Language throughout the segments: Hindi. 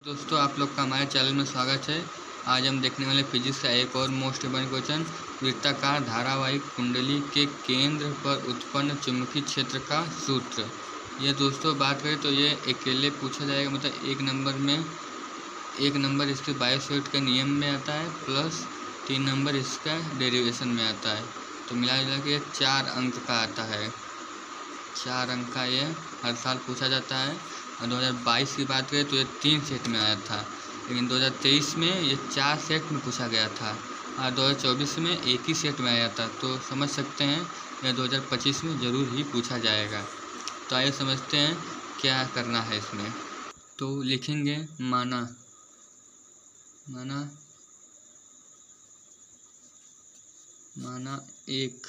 दोस्तों आप लोग का हमारे चैनल में स्वागत है। आज हम देखने वाले फिजिक्स का एक और मोस्ट इम्पोर्टेंट क्वेश्चन, वृत्ताकार धारावाहिक कुंडली के केंद्र पर उत्पन्न चुंबकीय क्षेत्र का सूत्र। ये दोस्तों बात करें तो ये अकेले पूछा जाएगा, मतलब एक नंबर इसके बायोसेवर्ट के नियम में आता है प्लस 3 नंबर इसका डेरिवेशन में आता है। तो मिला जुला के 4 अंक का आता है। 4 अंक का ये हर साल पूछा जाता है। और 2022 की बात करें तो ये 3 सेट में आया था, लेकिन 2023 में ये 4 सेट में पूछा गया था और 2024 में एक ही सेट में आया था। तो समझ सकते हैं यह 2025 में ज़रूर ही पूछा जाएगा। तो आइए समझते हैं क्या करना है इसमें। तो लिखेंगे माना एक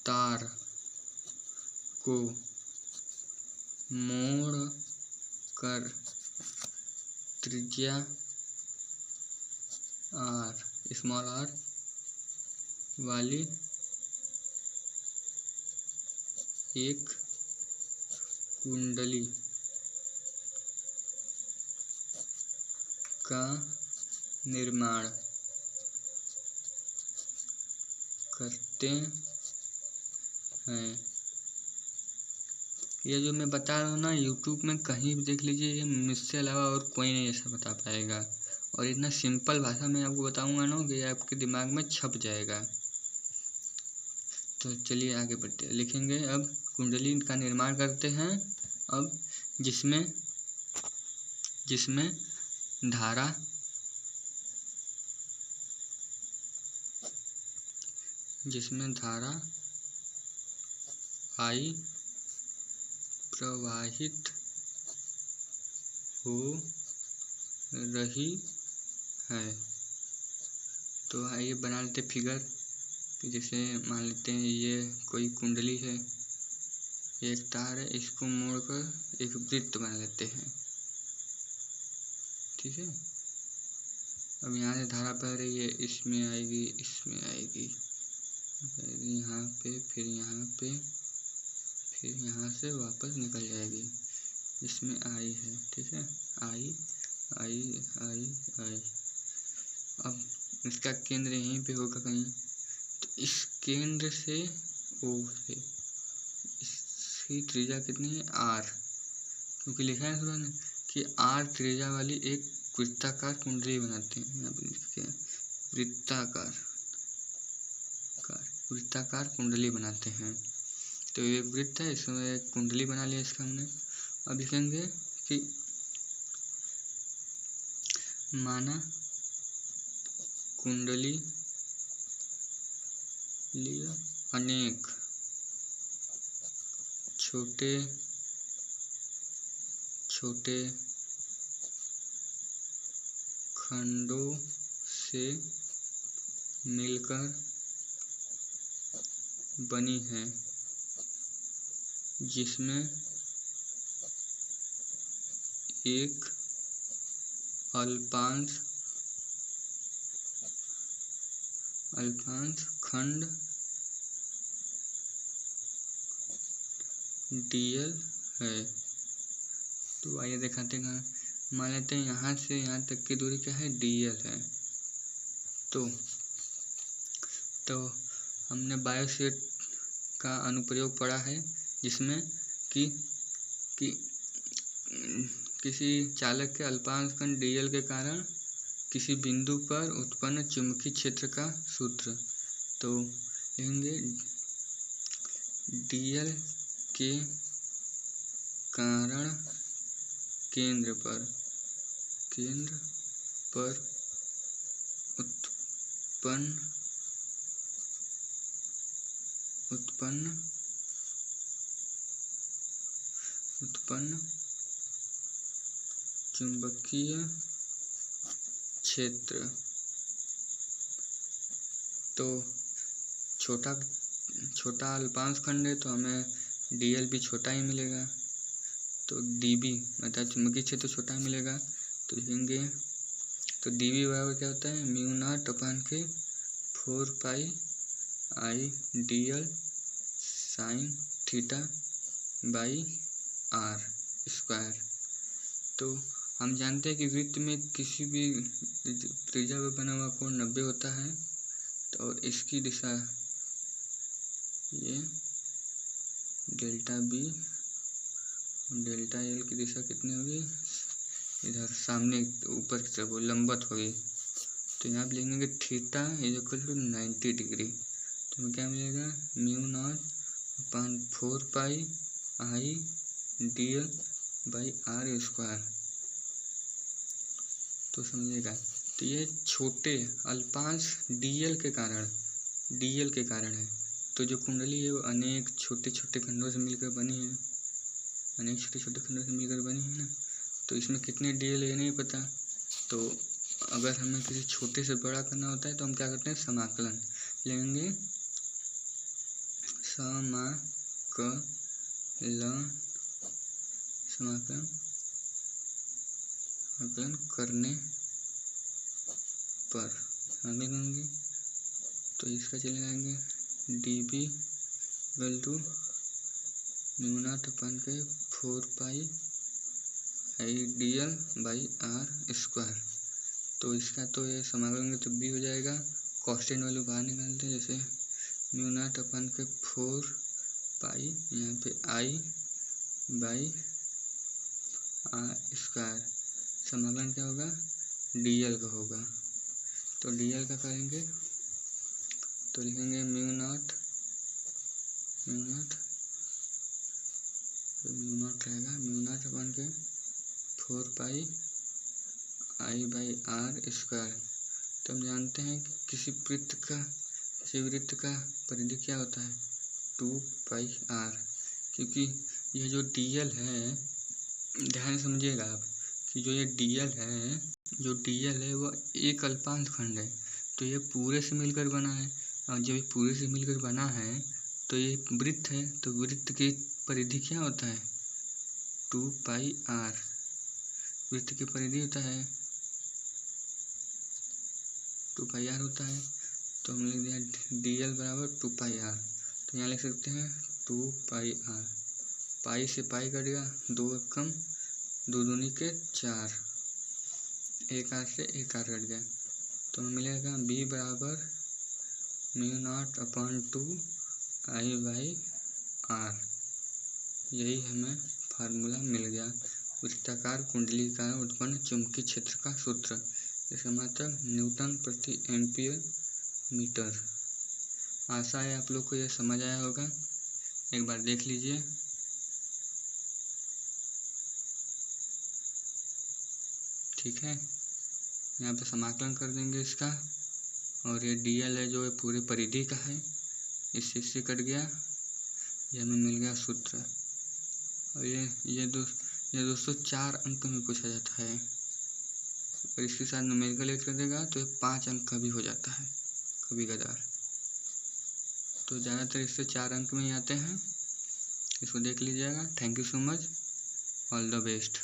तार को मोड़ कर त्रिज्या स्मॉल r वाली एक कुंडली का निर्माण करते हैं। ये जो मैं बता रहा हूँ ना, यूट्यूब में कहीं भी देख लीजिए, ये मुझसे अलावा और कोई नहीं ऐसा बता पाएगा। और इतना सिंपल भाषा में आपको बताऊंगा ना कि आपके दिमाग में छप जाएगा। तो चलिए आगे बढ़ते हैं। लिखेंगे अब कुंडली का निर्माण करते हैं। अब जिसमें धारा I प्रवाहित हो रही है। तो आइए बना लेते फिगर कि जैसे मान लेते हैं ये कोई कुंडली है, एक तार है, इसको मोड़कर एक वृत्त बना लेते हैं। ठीक है। अब यहाँ से धारा बह रही है, इसमें आएगी यहाँ पे, फिर यहाँ पे, फिर यहाँ से वापस निकल जाएगी। इसमें आई है, ठीक है, आई। अब इसका केंद्र यहीं पे होगा कहीं, तो इस केंद्र से O से इसकी त्रिज्या कितनी है r, क्योंकि लिखा है थोड़ा ना कि r त्रिज्या वाली एक वृत्ताकार कुंडली बनाते हैं। यहाँ पे लिखते हैं वृत्ताकार कुंडली बनाते हैं। तो ये वृत्त है, इसमें एक कुंडली बना लिया इसका हमने। अब लिखेंगे कि माना कुंडली लिया अनेक छोटे खंडों से मिलकर बनी है, जिसमें एक अल्पांश खंड dl है। तो आइए दिखाते हैं। मान लेते हैं यहाँ से यहाँ तक की दूरी क्या है, dl है। तो हमने बायोसेट का अनुप्रयोग पढ़ा है, जिसमें कि किसी चालक के अल्पांश खंड dl के कारण किसी बिंदु पर उत्पन्न चुंबकीय क्षेत्र का सूत्र। तो लिखेंगे dl के कारण केंद्र पर उत्पन्न चुंबकीय क्षेत्र। तो छोटा अल्पांश खंड है तो हमें dl भी छोटा ही मिलेगा, तो db मतलब चुंबकीय क्षेत्र छोटा ही मिलेगा। तो लिखेंगे, तो db बराबर क्या होता है, μ0/K 4 pi I dl sine theta by r square. तो हम जानते हैं कि वृत्त में किसी भी त्रिज्या पे बना हुआ कोण 90 होता है। तो इसकी दिशा ये डेल्टा बी, डेल्टा एल की दिशा कितनी होगी, इधर सामने ऊपर की तरफ लंबवत होगी। तो यहाँ पे लिखेंगे theta is equal to 90 degree. तो हमें क्या मिलेगा, mu not upon 4 pi I D L by R square. तो समझिएगा, तो ये छोटे अल्पांश डीएल के कारण है। तो जो कुंडली है वो अनेक छोटे छोटे खंडों से मिलकर बनी है, ना। तो इसमें कितने डीएल है नहीं पता। तो अगर हमें किसी छोटे से बड़ा करना होता है तो हम क्या करते हैं, समाकलन लेंगे। समाकलन करने पर आगे लेंगे तो इसका चले जाएंगे D B equal to mu naught upon के 4 pi I D L by R square. तो इसका तो ये समाकलन तो बी हो जाएगा, कांस्टेंट वैल्यू बाहर निकालते हैं, जैसे म्यू नॉट अपन के 4 पाई यहाँ पे आई बाई आर स्क्वायर। समाकलन क्या होगा, डीएल का होगा। तो डीएल का करेंगे तो लिखेंगे म्यू नॉट रहेगा, म्यू नॉट अपन के 4 pi I by R square. तो हम जानते हैं कि किसी वृत्त का परिधि क्या होता है, 2 पाई आर। क्योंकि ये जो डीएल है, ध्यान से समझिएगा आप कि जो ये डीएल है वो एक अल्पांश खंड है। तो ये पूरे से मिलकर बना है, और जब ये पूरे से मिलकर बना है तो ये वृत्त है। तो वृत्त की परिधि क्या होता है, 2 पाई आर। वृत्त की परिधि होता है 2 पाई आर होता है। तो हम लिख दिया डीएल बराबर 2 पाई आर। तो यहाँ लिख सकते हैं 2 पाई आर। पाई से पाई कट गया, 2 कम 2 दूनी के 4, एक आर से एक आर कट गया। तो हमें मिलेगा बी बराबर mu not upon 2 I by R. यही हमें फार्मूला मिल गया वृत्ताकार कुंडली का उत्पन्न चुंबकीय क्षेत्र का सूत्र। इसका मतलब न्यूटन प्रति एम्पियर मीटर। आशा है आप लोग को यह समझ आया होगा, एक बार देख लीजिए। ठीक है, यहाँ पे समाकलन कर देंगे इसका, और ये डीएल है जो पूरे परिधि का है, इससे कट गया, ये हमें मिल गया सूत्र। और ये दोस्तों 4 अंक में पूछा जाता है, और इसके साथ न्यूमेरिकल ऐड कर देगा तो ये 5 अंक का भी हो जाता है कभी कदार। तो ज़्यादातर इससे 4 अंक में ही आते हैं, इसको देख लीजिएगा। Thank you so much, all the best.